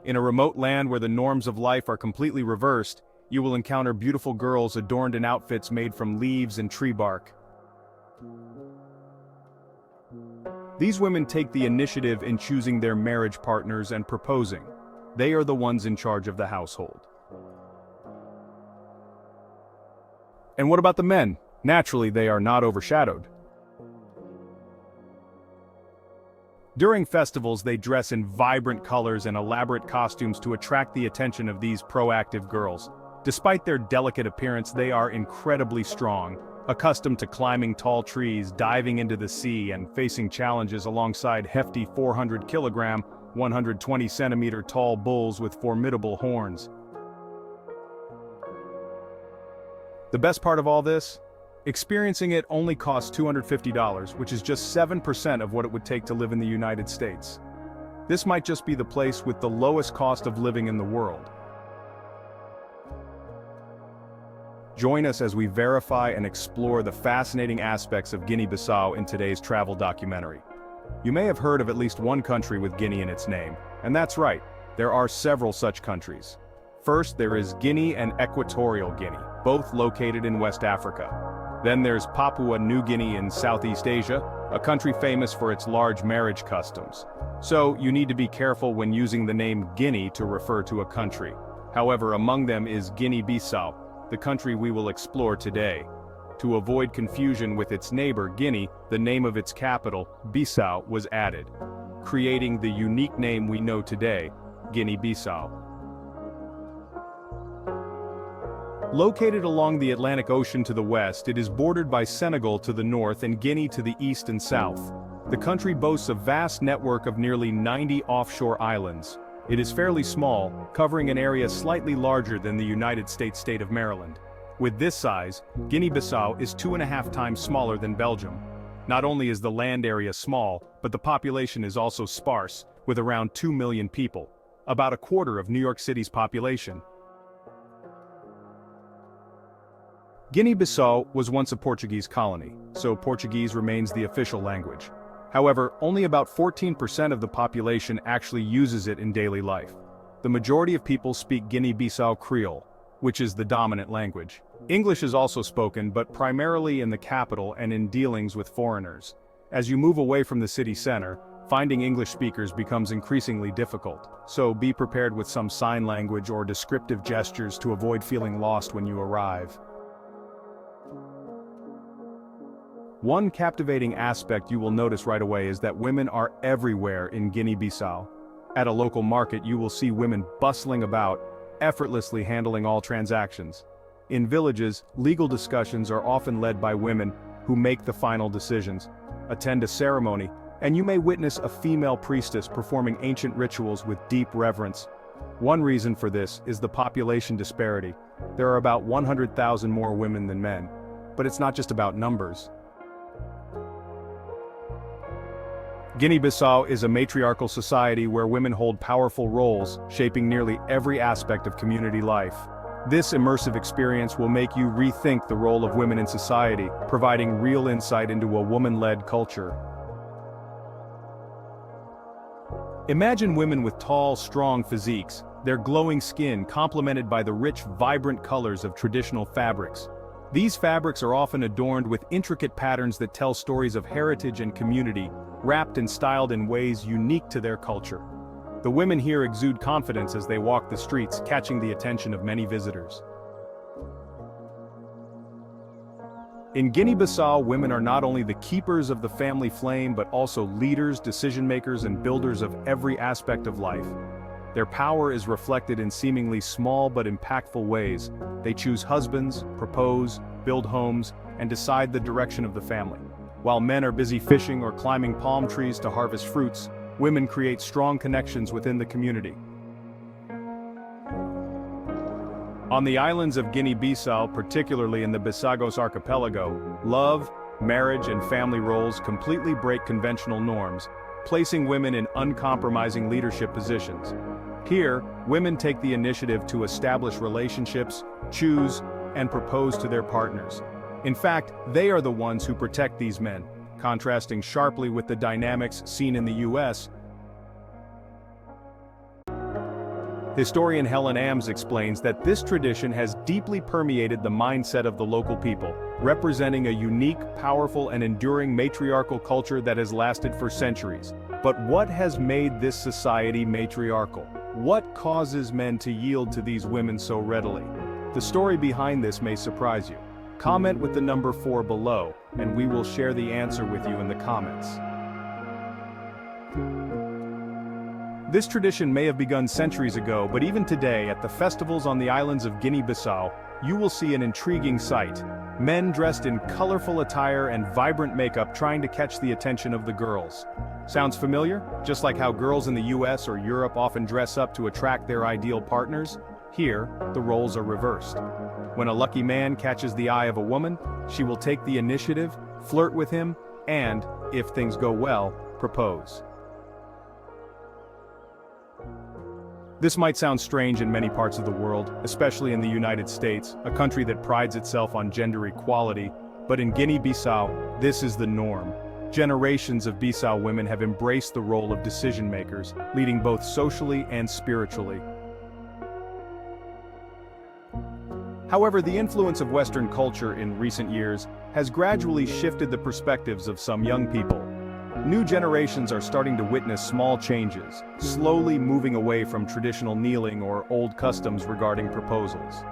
In a remote land where the norms of life are completely reversed, you will encounter beautiful girls adorned in outfits made from leaves and tree bark. These women take the initiative in choosing their marriage partners and proposing. They are the ones in charge of the household. And what about the men? Naturally, they are not overshadowed. During festivals, they dress in vibrant colors and elaborate costumes to attract the attention of these proactive girls. Despite their delicate appearance, they are incredibly strong, accustomed to climbing tall trees, diving into the sea, and facing challenges alongside hefty 400-kilogram, 120-centimeter tall bulls with formidable horns. The best part of all this? Experiencing it only costs $250, which is just 7% of what it would take to live in the United States. This might just be the place with the lowest cost of living in the world. Join us as we verify and explore the fascinating aspects of Guinea-Bissau in today's travel documentary. You may have heard of at least one country with Guinea in its name, and that's right, there are several such countries. First, there is Guinea and Equatorial Guinea, both located in West Africa. Then there's Papua New Guinea in Southeast Asia, a country famous for its large marriage customs. So, you need to be careful when using the name Guinea to refer to a country. However, among them is Guinea-Bissau, the country we will explore today. To avoid confusion with its neighbor Guinea, the name of its capital, Bissau, was added, creating the unique name we know today, Guinea-Bissau. Located along the Atlantic Ocean to the west, it is bordered by Senegal to the north and Guinea to the east and south. The country boasts a vast network of nearly 90 offshore islands. It is fairly small, covering an area slightly larger than the United States state of Maryland. With this size, Guinea-Bissau is 2.5 times smaller than Belgium. Not only is the land area small, but the population is also sparse, with around 2 million people, about a quarter of New York City's population. Guinea-Bissau was once a Portuguese colony, so Portuguese remains the official language. However, only about 14% of the population actually uses it in daily life. The majority of people speak Guinea-Bissau Creole, which is the dominant language. English is also spoken, but primarily in the capital and in dealings with foreigners. As you move away from the city center, finding English speakers becomes increasingly difficult, so be prepared with some sign language or descriptive gestures to avoid feeling lost when you arrive. One captivating aspect you will notice right away is that women are everywhere in Guinea-Bissau. At a local market, you will see women bustling about, effortlessly handling all transactions. In villages, legal discussions are often led by women who make the final decisions. Attend a ceremony, and you may witness a female priestess performing ancient rituals with deep reverence. One reason for this is the population disparity. There are about 100,000 more women than men. But it's not just about numbers. Guinea-Bissau is a matriarchal society where women hold powerful roles, shaping nearly every aspect of community life. This immersive experience will make you rethink the role of women in society, providing real insight into a woman-led culture. Imagine women with tall, strong physiques, their glowing skin complemented by the rich, vibrant colors of traditional fabrics. These fabrics are often adorned with intricate patterns that tell stories of heritage and community, wrapped and styled in ways unique to their culture. The women here exude confidence as they walk the streets, catching the attention of many visitors. In Guinea-Bissau, women are not only the keepers of the family flame but also leaders, decision-makers, and builders of every aspect of life. Their power is reflected in seemingly small but impactful ways. They choose husbands, propose, build homes, and decide the direction of the family. While men are busy fishing or climbing palm trees to harvest fruits, women create strong connections within the community. On the islands of Guinea-Bissau, particularly in the Bisagos archipelago, love, marriage, and family roles completely break conventional norms, placing women in uncompromising leadership positions. Here, women take the initiative to establish relationships, choose, and propose to their partners. In fact, they are the ones who protect these men, contrasting sharply with the dynamics seen in the US. Historian Helen Ames explains that this tradition has deeply permeated the mindset of the local people, representing a unique, powerful, and enduring matriarchal culture that has lasted for centuries. But what has made this society matriarchal? What causes men to yield to these women so readily? The story behind this may surprise you. Comment with the number 4 below, and we will share the answer with you in the comments. This tradition may have begun centuries ago, but even today, at the festivals on the islands of Guinea-Bissau, you will see an intriguing sight. Men dressed in colorful attire and vibrant makeup trying to catch the attention of the girls. Sounds familiar? Just like how girls in the US or Europe often dress up to attract their ideal partners, here, the roles are reversed. When a lucky man catches the eye of a woman, she will take the initiative, flirt with him, and, if things go well, propose. This might sound strange in many parts of the world, especially in the United States, a country that prides itself on gender equality, but in Guinea-Bissau, this is the norm. Generations of Bissau women have embraced the role of decision makers, leading both socially and spiritually. However, the influence of Western culture in recent years has gradually shifted the perspectives of some young people. New generations are starting to witness small changes, slowly moving away from traditional kneeling or old customs regarding proposals.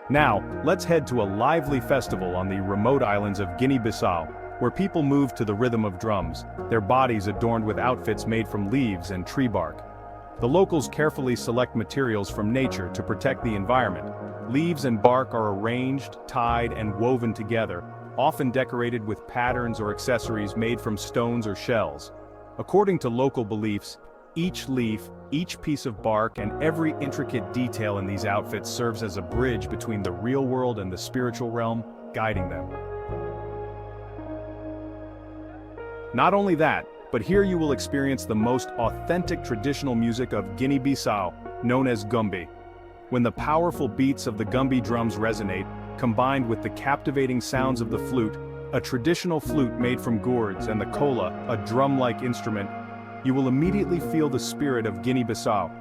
Now, let's head to a lively festival on the remote islands of Guinea-Bissau, where people move to the rhythm of drums, their bodies adorned with outfits made from leaves and tree bark. The locals carefully select materials from nature to protect the environment. Leaves and bark are arranged, tied, and woven together, often decorated with patterns or accessories made from stones or shells. According to local beliefs, each leaf, each piece of bark, and every intricate detail in these outfits serves as a bridge between the real world and the spiritual realm, guiding them. Not only that, but here you will experience the most authentic traditional music of Guinea-Bissau, known as gumbi. When the powerful beats of the gumbi drums resonate, combined with the captivating sounds of the flute, a traditional flute made from gourds, and the kola, a drum-like instrument, you will immediately feel the spirit of Guinea-Bissau.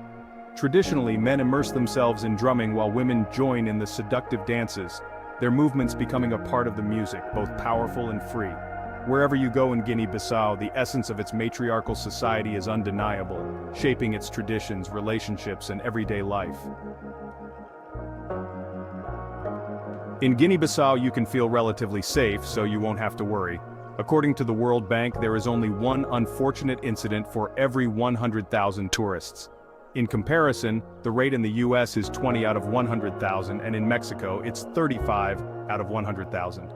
Traditionally, men immerse themselves in drumming while women join in the seductive dances, their movements becoming a part of the music, both powerful and free. Wherever you go in Guinea-Bissau, the essence of its matriarchal society is undeniable, shaping its traditions, relationships, and everyday life. In Guinea-Bissau, you can feel relatively safe, so you won't have to worry. According to the World Bank, there is only one unfortunate incident for every 100,000 tourists. In comparison, the rate in the US is 20 out of 100,000, and in Mexico, it's 35 out of 100,000.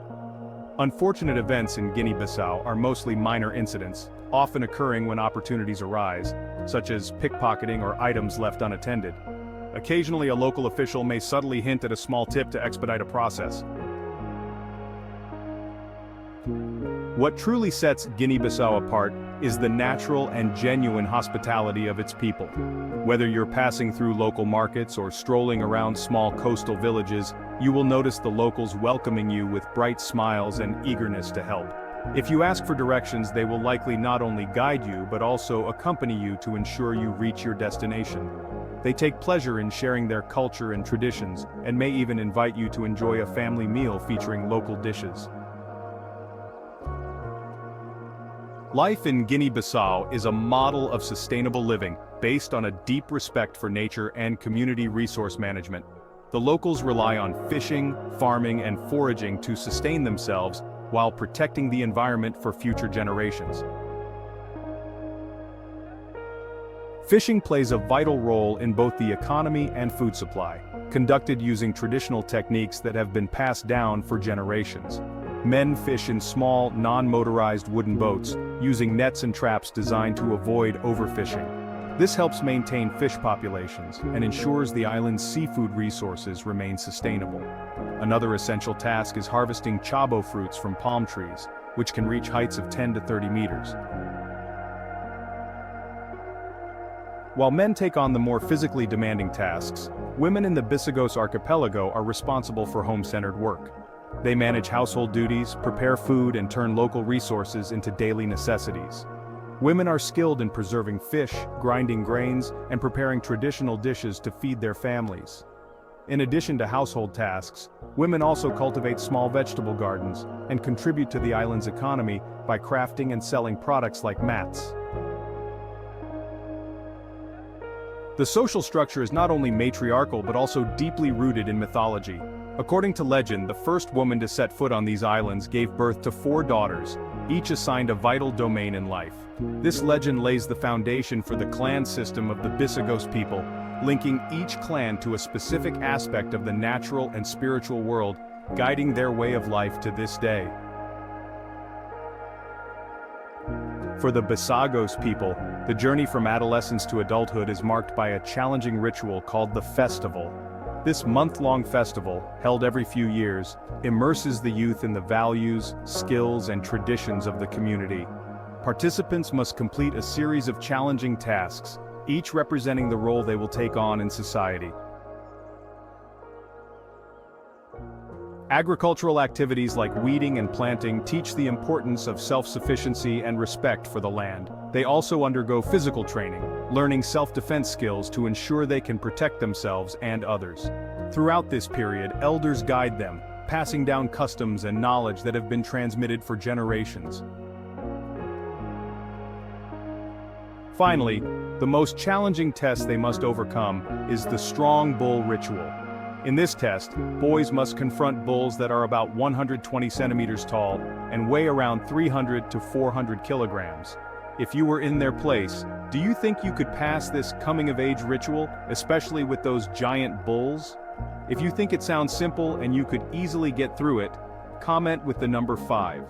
Unfortunate events in Guinea-Bissau are mostly minor incidents, often occurring when opportunities arise, such as pickpocketing or items left unattended. Occasionally, a local official may subtly hint at a small tip to expedite a process. What truly sets Guinea-Bissau apart is the natural and genuine hospitality of its people. Whether you're passing through local markets or strolling around small coastal villages, you will notice the locals welcoming you with bright smiles and eagerness to help. If you ask for directions, they will likely not only guide you but also accompany you to ensure you reach your destination. They take pleasure in sharing their culture and traditions, and may even invite you to enjoy a family meal featuring local dishes. Life in Guinea-Bissau is a model of sustainable living, based on a deep respect for nature and community resource management. The locals rely on fishing, farming, and foraging to sustain themselves, while protecting the environment for future generations. Fishing plays a vital role in both the economy and food supply, conducted using traditional techniques that have been passed down for generations. Men fish in small, non-motorized wooden boats, using nets and traps designed to avoid overfishing. This helps maintain fish populations and ensures the island's seafood resources remain sustainable. Another essential task is harvesting chabo fruits from palm trees, which can reach heights of 10 to 30 meters. While men take on the more physically demanding tasks, women in the Bisagos archipelago are responsible for home-centered work. They manage household duties, prepare food, and turn local resources into daily necessities. Women are skilled in preserving fish, grinding grains, and preparing traditional dishes to feed their families. In addition to household tasks, women also cultivate small vegetable gardens and contribute to the island's economy by crafting and selling products like mats. The social structure is not only matriarchal but also deeply rooted in mythology. According to legend, the first woman to set foot on these islands gave birth to 4 daughters, each assigned a vital domain in life. This legend lays the foundation for the clan system of the Bisagos people, linking each clan to a specific aspect of the natural and spiritual world, guiding their way of life to this day. For the Bisagos people, the journey from adolescence to adulthood is marked by a challenging ritual called the festival. This month-long festival, held every few years, immerses the youth in the values, skills, and traditions of the community. Participants must complete a series of challenging tasks, each representing the role they will take on in society. Agricultural activities like weeding and planting teach the importance of self-sufficiency and respect for the land. They also undergo physical training, learning self-defense skills to ensure they can protect themselves and others. Throughout this period, elders guide them, passing down customs and knowledge that have been transmitted for generations. Finally, the most challenging test they must overcome is the strong bull ritual. In this test, boys must confront bulls that are about 120 centimeters tall and weigh around 300 to 400 kilograms. If you were in their place, do you think you could pass this coming-of-age ritual, especially with those giant bulls? If you think it sounds simple and you could easily get through it, comment with the number 5.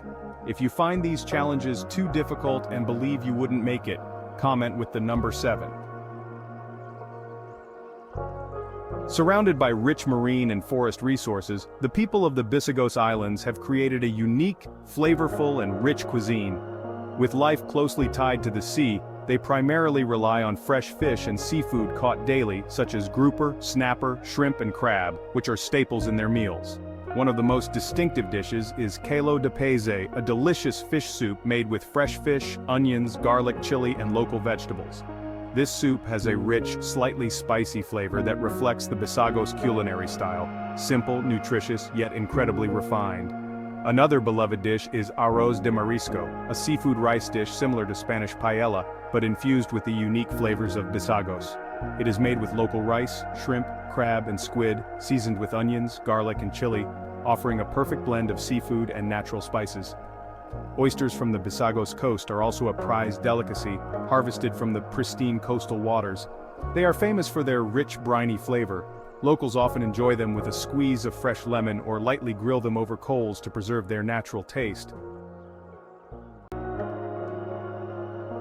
If you find these challenges too difficult and believe you wouldn't make it, comment with the number 7. Surrounded by rich marine and forest resources, the people of the Bisagos Islands have created a unique, flavorful, and rich cuisine. With life closely tied to the sea, they primarily rely on fresh fish and seafood caught daily, such as grouper, snapper, shrimp, and crab, which are staples in their meals. One of the most distinctive dishes is caldo de peixe, a delicious fish soup made with fresh fish, onions, garlic, chili, and local vegetables. This soup has a rich, slightly spicy flavor that reflects the Bisagos culinary style, simple, nutritious, yet incredibly refined. Another beloved dish is arroz de marisco, a seafood rice dish similar to Spanish paella, but infused with the unique flavors of Bisagos. It is made with local rice, shrimp, crab, and squid, seasoned with onions, garlic, and chili, offering a perfect blend of seafood and natural spices. Oysters from the Bisagos coast are also a prized delicacy, harvested from the pristine coastal waters. They are famous for their rich, briny flavor. Locals often enjoy them with a squeeze of fresh lemon or lightly grill them over coals to preserve their natural taste.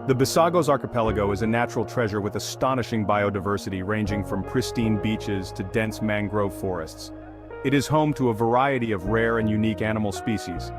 The Bisagos archipelago is a natural treasure with astonishing biodiversity ranging from pristine beaches to dense mangrove forests. It is home to a variety of rare and unique animal species.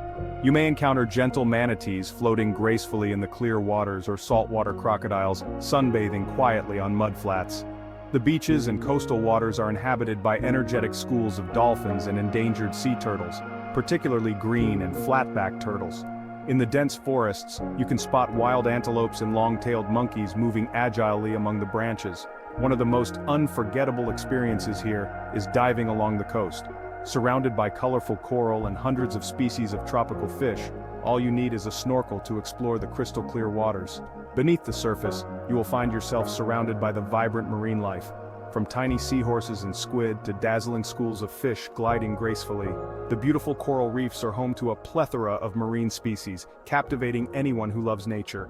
You may encounter gentle manatees floating gracefully in the clear waters or saltwater crocodiles sunbathing quietly on mudflats. The beaches and coastal waters are inhabited by energetic schools of dolphins and endangered sea turtles, particularly green and flatback turtles. In the dense forests, you can spot wild antelopes and long-tailed monkeys moving agilely among the branches. One of the most unforgettable experiences here is diving along the coast. Surrounded by colorful coral and hundreds of species of tropical fish, all you need is a snorkel to explore the crystal-clear waters. Beneath the surface, you will find yourself surrounded by the vibrant marine life. From tiny seahorses and squid to dazzling schools of fish gliding gracefully, the beautiful coral reefs are home to a plethora of marine species, captivating anyone who loves nature.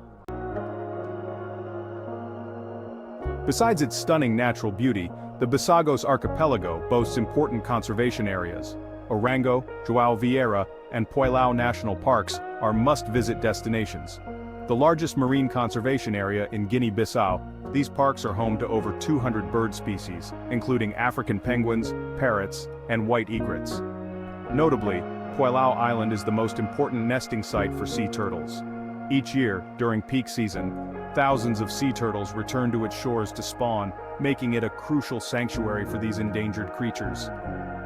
Besides its stunning natural beauty, the Bisagos archipelago boasts important conservation areas. Orango, João Vieira, and Poilau national parks are must-visit destinations. The largest marine conservation area in Guinea-Bissau, these parks are home to over 200 bird species, including African penguins, parrots, and white egrets. Notably, Poilau Island is the most important nesting site for sea turtles. Each year, during peak season, thousands of sea turtles return to its shores to spawn, making it a crucial sanctuary for these endangered creatures.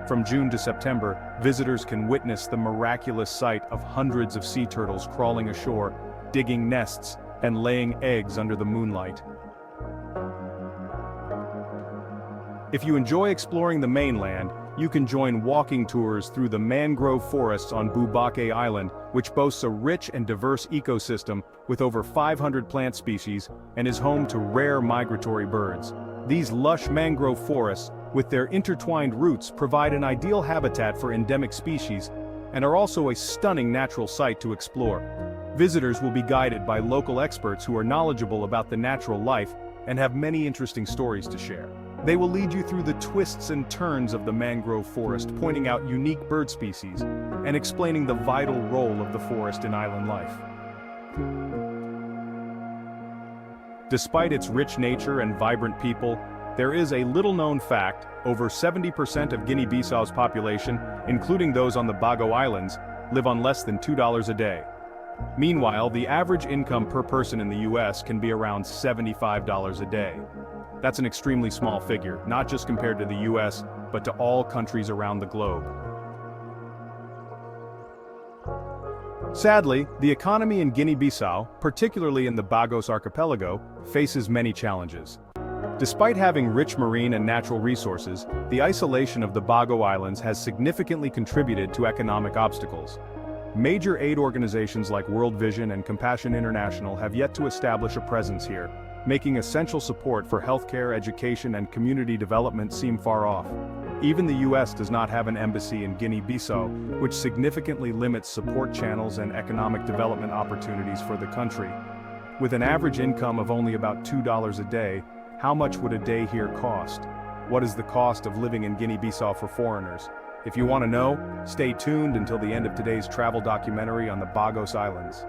From June to September, visitors can witness the miraculous sight of hundreds of sea turtles crawling ashore, digging nests, and laying eggs under the moonlight. If you enjoy exploring the mainland, you can join walking tours through the mangrove forests on Boubaké Island, which boasts a rich and diverse ecosystem with over 500 plant species and is home to rare migratory birds. These lush mangrove forests, with their intertwined roots, provide an ideal habitat for endemic species and are also a stunning natural site to explore. Visitors will be guided by local experts who are knowledgeable about the natural life and have many interesting stories to share. They will lead you through the twists and turns of the mangrove forest, pointing out unique bird species and explaining the vital role of the forest in island life. Despite its rich nature and vibrant people, there is a little-known fact: over 70% of Guinea-Bissau's population, including those on the Bago Islands, live on less than $2 a day. Meanwhile, the average income per person in the US can be around $75 a day. That's an extremely small figure, not just compared to the US, but to all countries around the globe. Sadly, the economy in Guinea-Bissau, particularly in the Bagos archipelago, faces many challenges. Despite having rich marine and natural resources, the isolation of the Bago Islands has significantly contributed to economic obstacles. Major aid organizations like World Vision and Compassion International have yet to establish a presence here, making essential support for healthcare, education, and community development seem far off. Even the US does not have an embassy in Guinea-Bissau, which significantly limits support channels and economic development opportunities for the country. With an average income of only about $2 a day, how much would a day here cost? What is the cost of living in Guinea-Bissau for foreigners? If you want to know, stay tuned until the end of today's travel documentary on the Bagos Islands.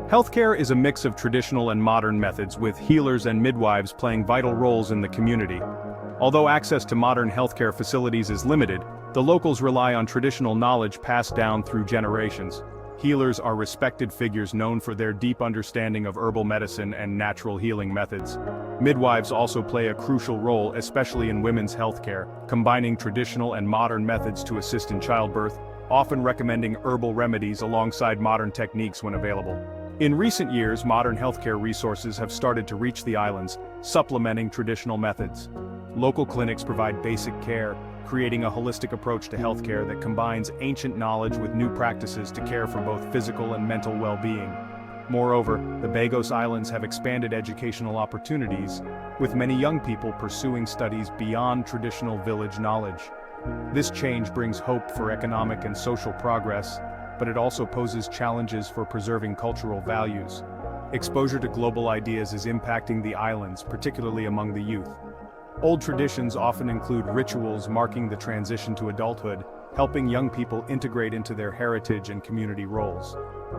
Healthcare is a mix of traditional and modern methods, with healers and midwives playing vital roles in the community. Although access to modern healthcare facilities is limited, the locals rely on traditional knowledge passed down through generations. Healers are respected figures known for their deep understanding of herbal medicine and natural healing methods. Midwives also play a crucial role, especially in women's healthcare, combining traditional and modern methods to assist in childbirth, often recommending herbal remedies alongside modern techniques when available. In recent years, modern healthcare resources have started to reach the islands, supplementing traditional methods. Local clinics provide basic care, creating a holistic approach to healthcare that combines ancient knowledge with new practices to care for both physical and mental well-being. Moreover, the Bagos Islands have expanded educational opportunities, with many young people pursuing studies beyond traditional village knowledge. This change brings hope for economic and social progress, but it also poses challenges for preserving cultural values. Exposure to global ideas is impacting the islands, particularly among the youth. Old traditions often include rituals marking the transition to adulthood, helping young people integrate into their heritage and community roles.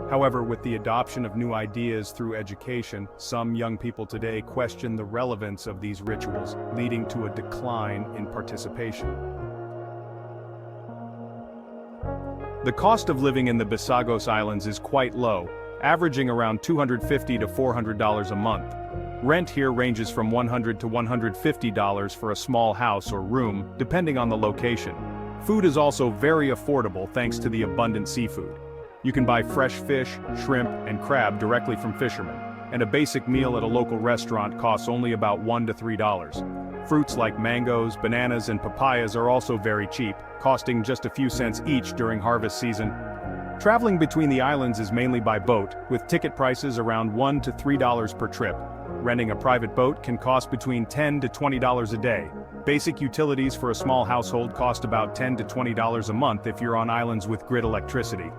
However, with the adoption of new ideas through education, some young people today question the relevance of these rituals, leading to a decline in participation. The cost of living in the Bagos Islands is quite low, averaging around $250 to $400 a month. Rent here ranges from $100 to $150 for a small house or room, depending on the location. Food is also very affordable thanks to the abundant seafood. You can buy fresh fish, shrimp, and crab directly from fishermen, and a basic meal at a local restaurant costs only about $1 to $3. Fruits like mangoes, bananas, and papayas are also very cheap, costing just a few cents each during harvest season. Traveling between the islands is mainly by boat, with ticket prices around $1 to $3 per trip. Renting a private boat can cost between $10 to $20 a day. Basic utilities for a small household cost about $10 to $20 a month if you're on islands with grid electricity.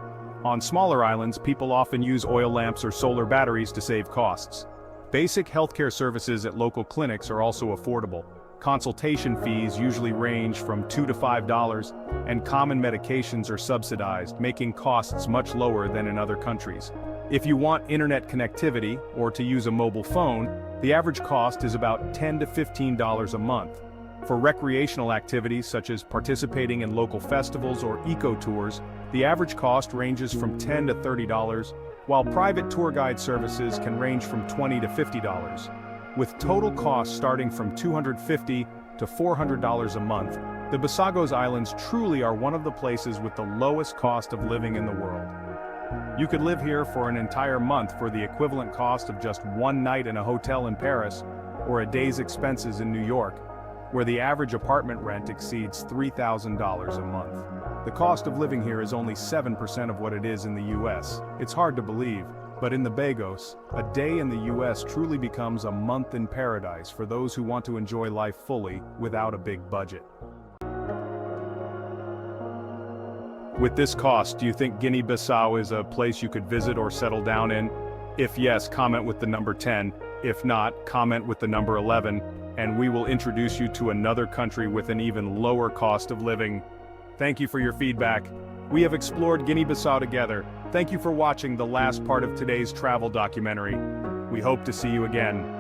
On smaller islands, people often use oil lamps or solar batteries to save costs. Basic healthcare services at local clinics are also affordable. Consultation fees usually range from $2 to $5, and common medications are subsidized, making costs much lower than in other countries. If you want internet connectivity, or to use a mobile phone, the average cost is about $10 to $15 a month. For recreational activities such as participating in local festivals or eco-tours, the average cost ranges from $10 to $30, while private tour guide services can range from $20 to $50. With total costs starting from $250 to $400 a month, the Bagos Islands truly are one of the places with the lowest cost of living in the world. You could live here for an entire month for the equivalent cost of just one night in a hotel in Paris, or a day's expenses in New York, where the average apartment rent exceeds $3,000 a month. The cost of living here is only 7% of what it is in the US. It's hard to believe, but in the Bagos, a day in the US truly becomes a month in paradise for those who want to enjoy life fully without a big budget. With this cost, do you think Guinea-Bissau is a place you could visit or settle down in? If yes, comment with the number 10. If not, comment with the number 11, and we will introduce you to another country with an even lower cost of living. Thank you for your feedback. We have explored Guinea-Bissau together. Thank you for watching the last part of today's travel documentary. We hope to see you again.